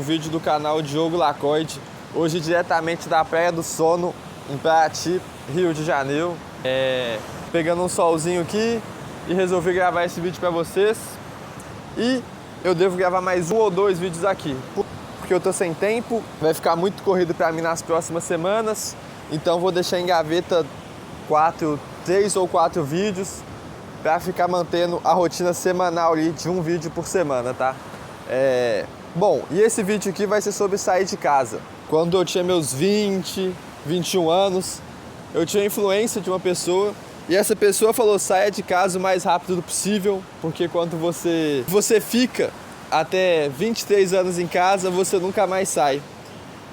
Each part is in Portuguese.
vídeo do canal Diogo Lacoide. Hoje diretamente da Praia do Sono, em Paraty, Rio de Janeiro. Pegando um solzinho aqui e resolvi gravar esse vídeo pra vocês. E eu devo gravar mais 1 ou 2 vídeos aqui, porque eu tô sem tempo, vai ficar muito corrido pra mim nas próximas semanas. Então vou deixar em gaveta 3 ou 4 vídeos pra ficar mantendo a rotina semanal ali de um vídeo por semana, tá? Bom, e esse vídeo aqui vai ser sobre sair de casa. Quando eu tinha meus 20, 21 anos, eu tinha a influência de uma pessoa e essa pessoa falou: saia de casa o mais rápido possível, porque quando você fica até 23 anos em casa, você nunca mais sai.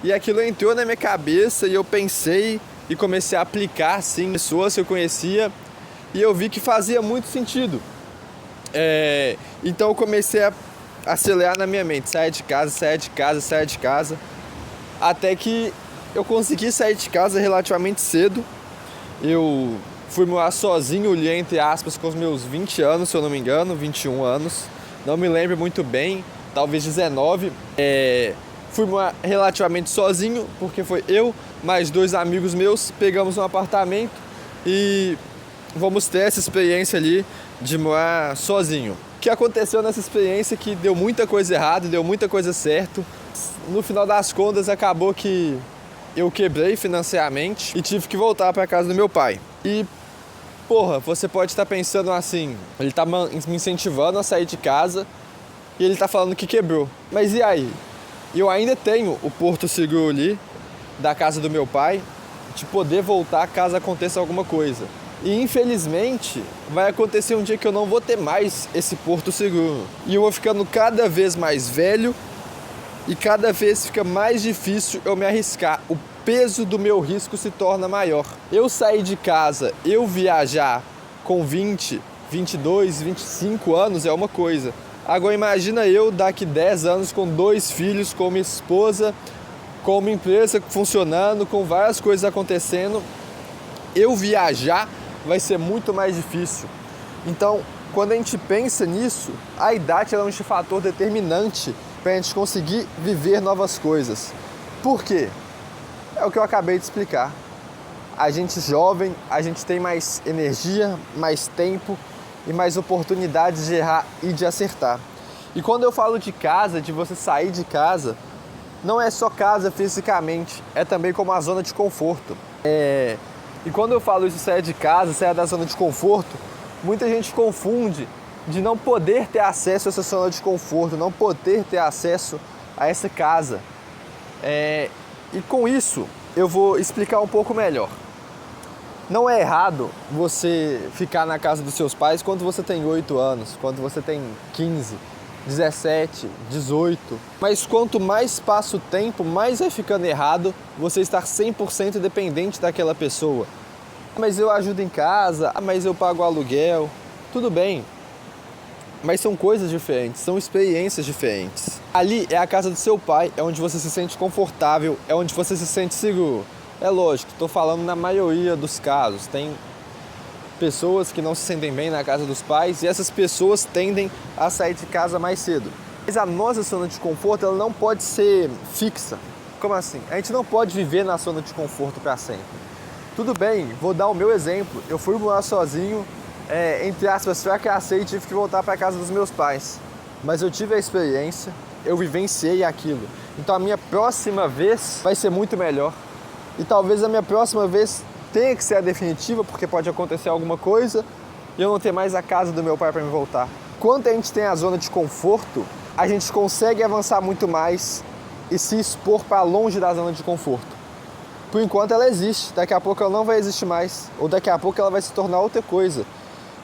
E aquilo entrou na minha cabeça e eu pensei e comecei a aplicar assim, pessoas que eu conhecia, e eu vi que fazia muito sentido. Então eu comecei a acelerar na minha mente: saia de casa, saia de casa, saia de casa. Até que eu consegui sair de casa relativamente cedo. Eu fui morar sozinho ali, entre aspas, com os meus 20 anos, se eu não me engano, 21 anos. Não me lembro muito bem, talvez 19. Fui morar relativamente sozinho, porque foi eu, mais 2 amigos meus, pegamos um apartamento e vamos ter essa experiência ali de morar sozinho. O que aconteceu nessa experiência é que deu muita coisa errada, deu muita coisa certa. No final das contas, acabou que eu quebrei financeiramente e tive que voltar para casa do meu pai. E, porra, você pode estar pensando assim: ele tá me incentivando a sair de casa e ele tá falando que quebrou. Mas e aí? Eu ainda tenho o porto seguro ali da casa do meu pai, de poder voltar caso aconteça alguma coisa. E infelizmente vai acontecer um dia que eu não vou ter mais esse porto seguro. E eu vou ficando cada vez mais velho e cada vez fica mais difícil eu me arriscar. O peso do meu risco se torna maior. Eu sair de casa, eu viajar com 20, 22, 25 anos é uma coisa. Agora imagina eu daqui 10 anos com 2 filhos, com minha esposa, com uma empresa funcionando, com várias coisas acontecendo. Eu viajar vai ser muito mais difícil. Então, quando a gente pensa nisso, a idade é um fator determinante para a gente conseguir viver novas coisas. Por quê? É o que eu acabei de explicar. A gente jovem, a gente tem mais energia, mais tempo e mais oportunidades de errar e de acertar. E quando eu falo de casa, de você sair de casa, não é só casa fisicamente, é também como a zona de conforto. E quando eu falo isso, sair de casa, sair da zona de conforto, muita gente confunde de não poder ter acesso a essa zona de conforto, não poder ter acesso a essa casa. E com isso, eu vou explicar um pouco melhor. Não é errado você ficar na casa dos seus pais quando você tem 8 anos, quando você tem 15, 17, 18. Mas quanto mais passa o tempo, mais vai ficando errado você estar 100% dependente daquela pessoa. Mas eu ajudo em casa, mas eu pago aluguel. Tudo bem, mas são coisas diferentes, são experiências diferentes. Ali é a casa do seu pai, é onde você se sente confortável, é onde você se sente seguro. É lógico, estou falando na maioria dos casos. Tem pessoas que não se sentem bem na casa dos pais e essas pessoas tendem a sair de casa mais cedo. Mas a nossa zona de conforto, ela não pode ser fixa. Como assim? A gente não pode viver na zona de conforto para sempre. Tudo bem, vou dar o meu exemplo. Eu fui morar sozinho, entre aspas, fracassei e tive que voltar para casa dos meus pais. Mas eu tive a experiência, eu vivenciei aquilo. Então a minha próxima vez vai ser muito melhor. E talvez a minha próxima vez tenha que ser a definitiva, porque pode acontecer alguma coisa e eu não ter mais a casa do meu pai para me voltar. Quando a gente tem a zona de conforto, a gente consegue avançar muito mais e se expor para longe da zona de conforto. Por enquanto ela existe, daqui a pouco ela não vai existir mais, ou daqui a pouco ela vai se tornar outra coisa.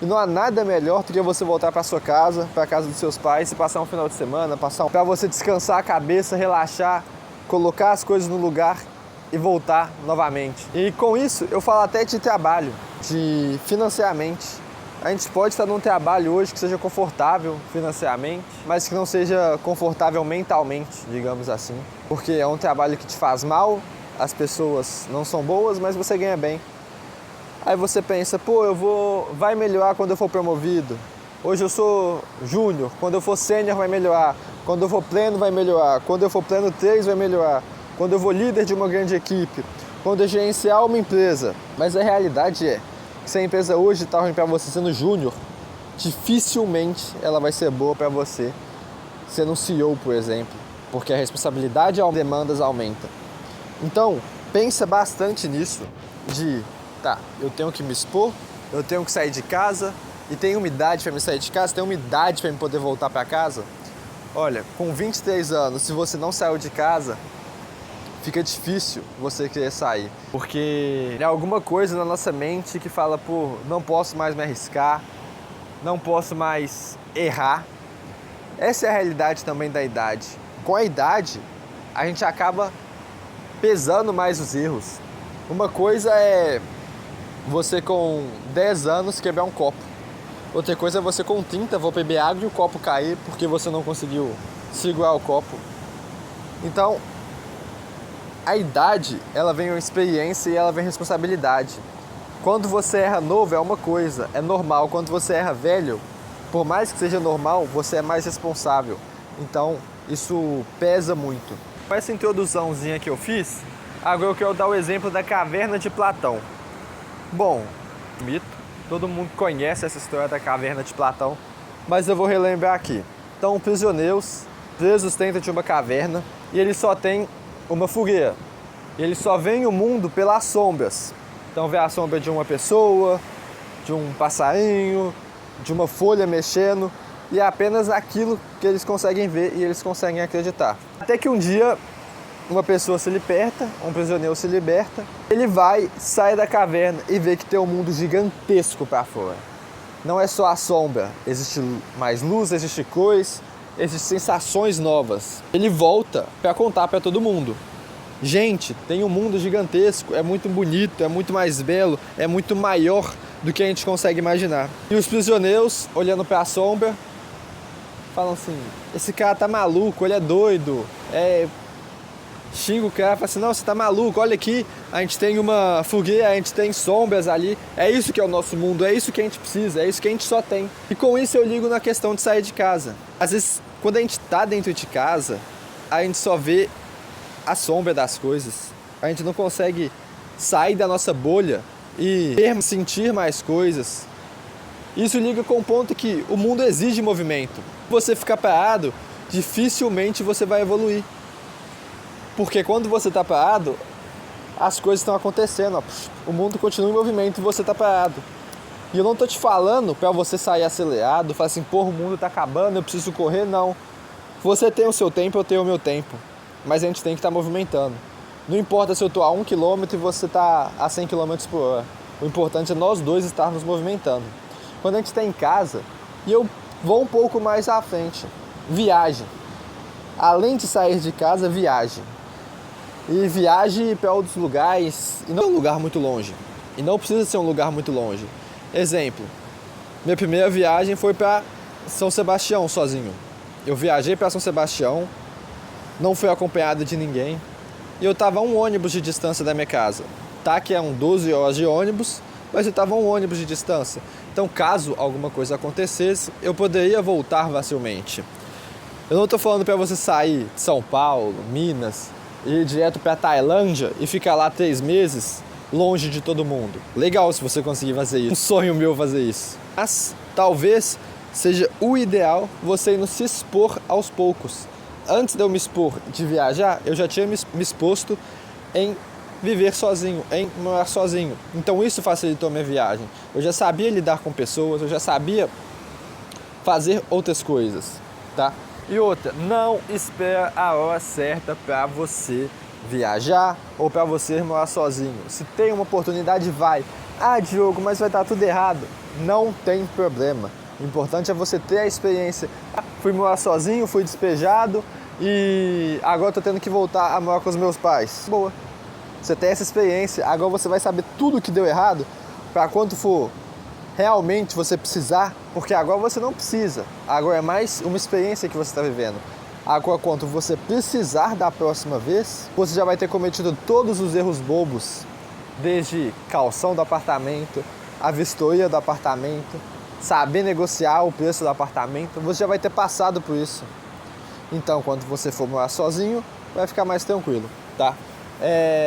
E não há nada melhor do que você voltar para sua casa, para a casa dos seus pais, e passar um final de semana, para você descansar a cabeça, relaxar, colocar as coisas no lugar e voltar novamente. E com isso eu falo até de trabalho, de financeiramente. A gente pode estar num trabalho hoje que seja confortável financeiramente, mas que não seja confortável mentalmente, digamos assim. Porque é um trabalho que te faz mal, as pessoas não são boas, mas você ganha bem. Aí você pensa, vai melhorar quando eu for promovido. Hoje eu sou júnior, quando eu for sênior vai melhorar, quando eu for pleno vai melhorar, quando eu for pleno 3 vai melhorar, quando eu for líder de uma grande equipe, quando eu gerenciar uma empresa. Mas a realidade é que se a empresa hoje está ruim para você sendo júnior, dificilmente ela vai ser boa para você sendo um CEO, por exemplo, porque a responsabilidade e as demandas aumentam. Então, pensa bastante nisso, eu tenho que me expor, eu tenho que sair de casa, e tem uma idade para me sair de casa, tem uma idade para me poder voltar para casa. Olha, com 23 anos, se você não saiu de casa, fica difícil você querer sair. Porque é alguma coisa na nossa mente que fala, pô, não posso mais me arriscar, não posso mais errar. Essa é a realidade também da idade. Com a idade, a gente acaba pesando mais os erros. Uma coisa é você com 10 anos quebrar um copo. Outra coisa é você com 30, vou beber água e o copo cair porque você não conseguiu segurar o copo. Então, a idade, ela vem com experiência e ela vem responsabilidade. Quando você erra novo é uma coisa, é normal. Quando você erra velho, por mais que seja normal, você é mais responsável. Então, isso pesa muito. Com essa introduçãozinha que eu fiz, agora eu quero dar o exemplo da caverna de Platão. Bom, mito. Todo mundo conhece essa história da caverna de Platão, mas eu vou relembrar aqui. Então, prisioneiros presos dentro de uma caverna e eles só têm uma fogueira. Eles só veem o mundo pelas sombras. Então, vê a sombra de uma pessoa, de um passarinho, de uma folha mexendo, e é apenas aquilo que eles conseguem ver e eles conseguem acreditar. Até que um dia uma pessoa se liberta, um prisioneiro se liberta, ele sai da caverna e vê que tem um mundo gigantesco para fora. Não é só a sombra, existe mais luz, existe cores, existem sensações novas. Ele volta para contar para todo mundo. Gente, tem um mundo gigantesco, é muito bonito, é muito mais belo, é muito maior do que a gente consegue imaginar. E os prisioneiros, olhando para a sombra, falam assim, esse cara tá maluco, ele é doido, xinga o cara, fala assim, não, você tá maluco, olha aqui, a gente tem uma fogueira, a gente tem sombras ali, é isso que é o nosso mundo, é isso que a gente precisa, é isso que a gente só tem. E com isso eu ligo na questão de sair de casa. Às vezes, quando a gente tá dentro de casa, a gente só vê a sombra das coisas, a gente não consegue sair da nossa bolha e sentir mais coisas. Isso liga com o ponto que o mundo exige movimento. Se você ficar parado, dificilmente você vai evoluir. Porque quando você está parado, as coisas estão acontecendo. Ó. O mundo continua em movimento e você está parado. E eu não estou te falando para você sair acelerado, falar assim, porra, o mundo está acabando, eu preciso correr, não. Você tem o seu tempo, eu tenho o meu tempo. Mas a gente tem que estar movimentando. Não importa se eu estou a 1 km e você está a 100 km por hora. O importante é nós dois estarmos movimentando. Quando a gente está em casa, e eu vou um pouco mais à frente, viagem. Além de sair de casa, viagem. E viaje para outros lugares, e não é um lugar muito longe. E não precisa ser um lugar muito longe. Exemplo, minha primeira viagem foi para São Sebastião sozinho. Eu viajei para São Sebastião, não fui acompanhado de ninguém, e eu estava a um ônibus de distância da minha casa. Tá que é 12 horas de ônibus, mas eu estava a um ônibus de distância. Então, caso alguma coisa acontecesse, eu poderia voltar facilmente. Eu não estou falando para você sair de São Paulo, Minas, ir direto para Tailândia e ficar lá 3 meses longe de todo mundo. Legal se você conseguir fazer isso. Um sonho meu fazer isso. Mas talvez seja o ideal você ir se expor aos poucos. Antes de eu me expor de viajar, eu já tinha me exposto em viver sozinho, em morar sozinho. Então isso facilitou minha viagem. Eu já sabia lidar com pessoas, eu já sabia fazer outras coisas, tá? E outra, não espera a hora certa para você viajar ou para você morar sozinho. Se tem uma oportunidade, vai. Ah, Diogo, mas vai estar tudo errado. Não tem problema. O importante é você ter a experiência. Fui morar sozinho, fui despejado e agora estou tendo que voltar a morar com os meus pais. Boa. Você tem essa experiência, agora você vai saber tudo que deu errado para quando for realmente você precisar, porque agora você não precisa, agora é mais uma experiência que você está vivendo. Agora, quando você precisar da próxima vez, você já vai ter cometido todos os erros bobos, desde calção do apartamento, a vistoria do apartamento, saber negociar o preço do apartamento, você já vai ter passado por isso. Então, quando você for morar sozinho, vai ficar mais tranquilo, tá?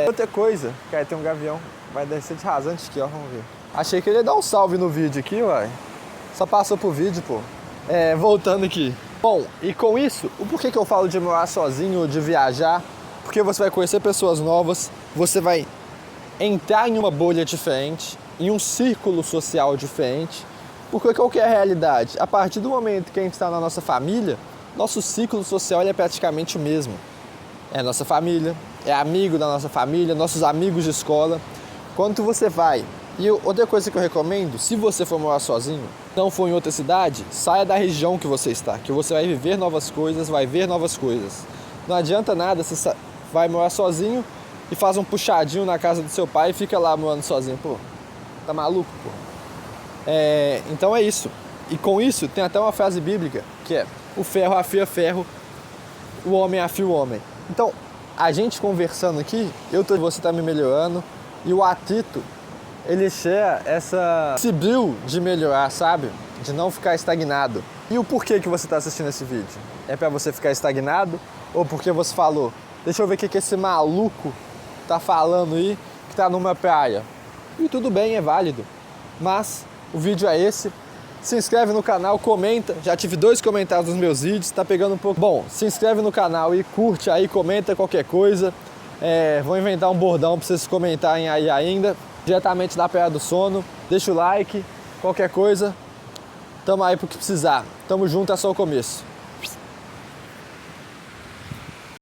Outra coisa, cara, tem um gavião, vai descer de rasante aqui, ó, vamos ver. Achei que ele ia dar um salve no vídeo aqui, uai. Só passou pro vídeo, pô. Voltando aqui. Bom, e com isso, o porquê que eu falo de morar sozinho, de viajar? Porque você vai conhecer pessoas novas, você vai entrar em uma bolha diferente, em um círculo social diferente. Porque qual que é a realidade? A partir do momento que a gente está na nossa família, nosso ciclo social é praticamente o mesmo. É a nossa família, é amigo da nossa família, nossos amigos de escola. Quando você vai... E outra coisa que eu recomendo, se você for morar sozinho, não for em outra cidade, saia da região que você está, que você vai viver novas coisas, vai ver novas coisas. Não adianta nada, você vai morar sozinho e faz um puxadinho na casa do seu pai e fica lá morando sozinho. Pô, tá maluco, pô? Então é isso. E com isso tem até uma frase bíblica, que é: o ferro afia ferro, o homem afia o homem. Então, a gente conversando aqui, você tá me melhorando, e o atrito, ele cheia esse brilho de melhorar, sabe? De não ficar estagnado. E o porquê que você está assistindo esse vídeo? É para você ficar estagnado? Ou porque você falou, deixa eu ver o que esse maluco tá falando aí, que tá numa praia? E tudo bem, é válido. Mas o vídeo é esse. Se inscreve no canal, comenta. Já tive 2 comentários nos meus vídeos, tá pegando um pouco. Bom, se inscreve no canal e curte aí, comenta qualquer coisa. Vou inventar um bordão para vocês comentarem aí ainda. Diretamente da Praia do Sono. Deixa o like, qualquer coisa. Tamo aí pro que precisar. Tamo junto, é só o começo.